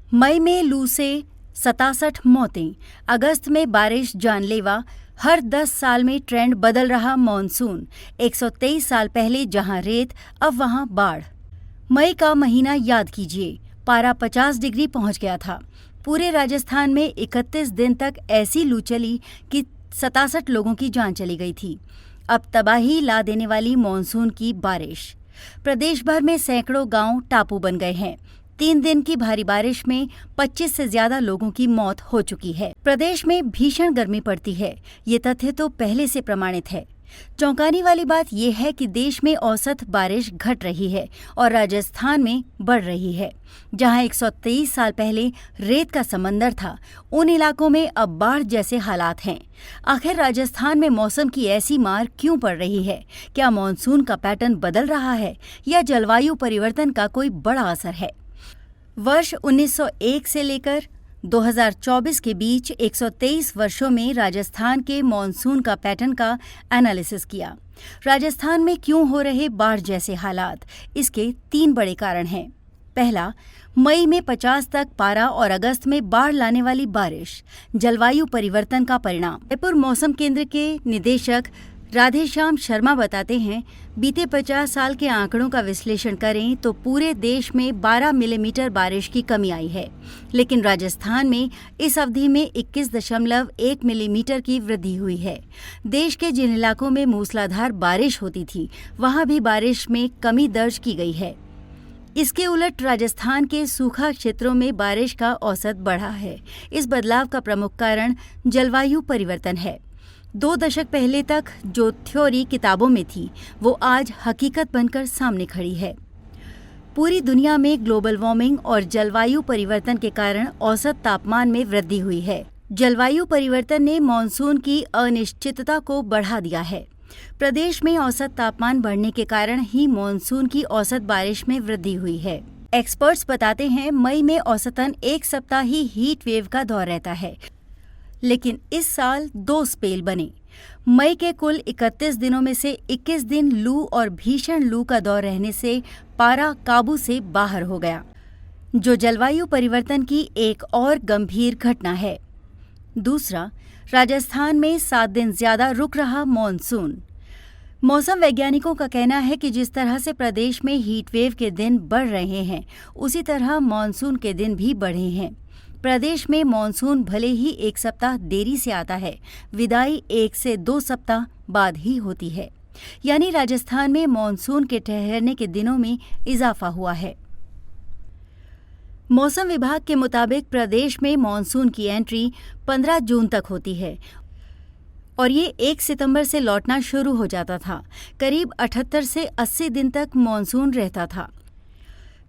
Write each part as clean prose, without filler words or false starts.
मई में लू से 67 मौतें, अगस्त में बारिश जानलेवा। हर 10 साल में ट्रेंड बदल रहा मॉनसून। 123 साल पहले जहां रेत, अब वहां बाढ़। मई का महीना याद कीजिए, पारा 50 डिग्री पहुंच गया था। पूरे राजस्थान में 31 दिन तक ऐसी लू चली कि 67 लोगों की जान चली गई थी। अब तबाही ला देने वाली मॉनसून की बारिश। प्रदेश भर में सैकड़ों गांव टापू बन गए हैं। 3 दिन की भारी बारिश में 25 से ज्यादा लोगों की मौत हो चुकी है। प्रदेश में भीषण गर्मी पड़ती है, ये तथ्य तो पहले से प्रमाणित है। चौंकाने वाली बात यह है कि देश में औसत बारिश घट रही है और राजस्थान में बढ़ रही है। जहां 123 साल पहले रेत का समंदर था, उन इलाकों में अब बाढ़ जैसे हालात हैं। आखिर राजस्थान में मौसम की ऐसी मार क्यों पड़ रही है? क्या मॉनसून का पैटर्न बदल रहा है या जलवायु परिवर्तन का कोई बड़ा असर है? वर्ष 1901 से लेकर 2024 के बीच 123 वर्षों में राजस्थान के मॉनसून का पैटर्न का एनालिसिस किया। राजस्थान में क्यों हो रहे बाढ़ जैसे हालात? इसके 3 बड़े कारण हैं। पहला, मई में 50 तक पारा और अगस्त में बाढ़ लाने वाली बारिश, जलवायु परिवर्तन का परिणाम। जयपुर मौसम केंद्र के निदेशक राधेश्याम शर्मा बताते हैं, बीते 50 साल के आंकड़ों का विश्लेषण करें तो पूरे देश में 12 मिलीमीटर बारिश की कमी आई है, लेकिन राजस्थान में इस अवधि में 21.1 मिलीमीटर की वृद्धि हुई है। देश के जिन इलाकों में मूसलाधार बारिश होती थी, वहां भी बारिश में कमी दर्ज की गई है। इसके उलट राजस्थान के सूखा क्षेत्रों में बारिश का औसत बढ़ा है। इस बदलाव का प्रमुख कारण जलवायु परिवर्तन है। 2 दशक पहले तक जो थ्योरी किताबों में थी, वो आज हकीकत बनकर सामने खड़ी है। पूरी दुनिया में ग्लोबल वार्मिंग और जलवायु परिवर्तन के कारण औसत तापमान में वृद्धि हुई है। जलवायु परिवर्तन ने मॉनसून की अनिश्चितता को बढ़ा दिया है। प्रदेश में औसत तापमान बढ़ने के कारण ही मॉनसून की औसत बारिश में वृद्धि हुई है। एक्सपर्ट्स बताते हैं, मई में औसतन 1 सप्ताह ही हीट वेव का दौर रहता है, लेकिन इस साल 2 स्पेल बने। मई के कुल 31 दिनों में से 21 दिन लू और भीषण लू का दौर रहने से पारा काबू से बाहर हो गया, जो जलवायु परिवर्तन की एक और गंभीर घटना है। दूसरा, राजस्थान में 7 दिन ज्यादा रुक रहा मॉनसून। मौसम वैज्ञानिकों का कहना है कि जिस तरह से प्रदेश में हीट वेव के दिन बढ़ रहे हैं, उसी तरह मॉनसून के दिन भी बढ़े हैं। प्रदेश में मॉनसून भले ही 1 सप्ताह देरी से आता है, विदाई 1 से 2 सप्ताह बाद ही होती है। यानी राजस्थान में मॉनसून के ठहरने के दिनों में इजाफा हुआ है। मौसम विभाग के मुताबिक प्रदेश में मॉनसून की एंट्री 15 जून तक होती है और ये 1 सितंबर से लौटना शुरू हो जाता था। करीब 78 से 80 दिन तक मॉनसून रहता था।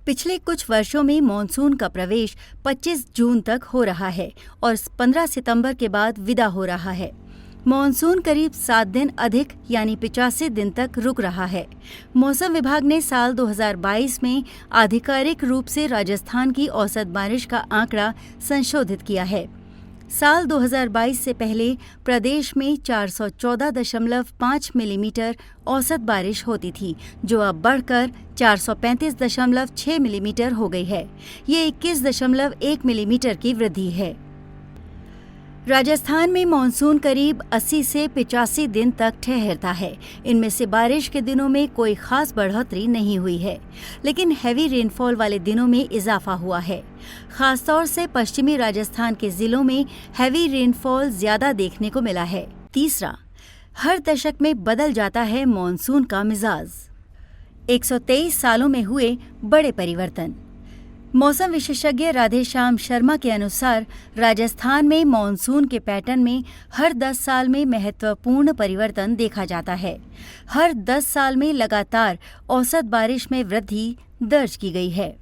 पिछले कुछ वर्षों में मॉनसून का प्रवेश 25 जून तक हो रहा है और 15 सितंबर के बाद विदा हो रहा है। मॉनसून करीब 7 दिन अधिक यानी 85 दिन तक रुक रहा है। मौसम विभाग ने साल 2022 में आधिकारिक रूप से राजस्थान की औसत बारिश का आंकड़ा संशोधित किया है। साल 2022 से पहले प्रदेश में 414.5 मिलीमीटर औसत बारिश होती थी, जो अब बढ़कर 435.6 मिलीमीटर हो गई है। ये 21.1 मिलीमीटर की वृद्धि है। राजस्थान में मॉनसून करीब 80 से 85 दिन तक ठहरता है। इनमें से बारिश के दिनों में कोई खास बढ़ोतरी नहीं हुई है, लेकिन हैवी रेनफॉल वाले दिनों में इजाफा हुआ है। खासतौर से पश्चिमी राजस्थान के जिलों में हैवी रेनफॉल ज्यादा देखने को मिला है। तीसरा, हर दशक में बदल जाता है मॉनसून का मिजाज। 123 सालों में हुए बड़े परिवर्तन। मौसम विशेषज्ञ राधेश्याम शर्मा के अनुसार राजस्थान में मॉनसून के पैटर्न में हर 10 साल में महत्वपूर्ण परिवर्तन देखा जाता है। हर 10 साल में लगातार औसत बारिश में वृद्धि दर्ज की गई है।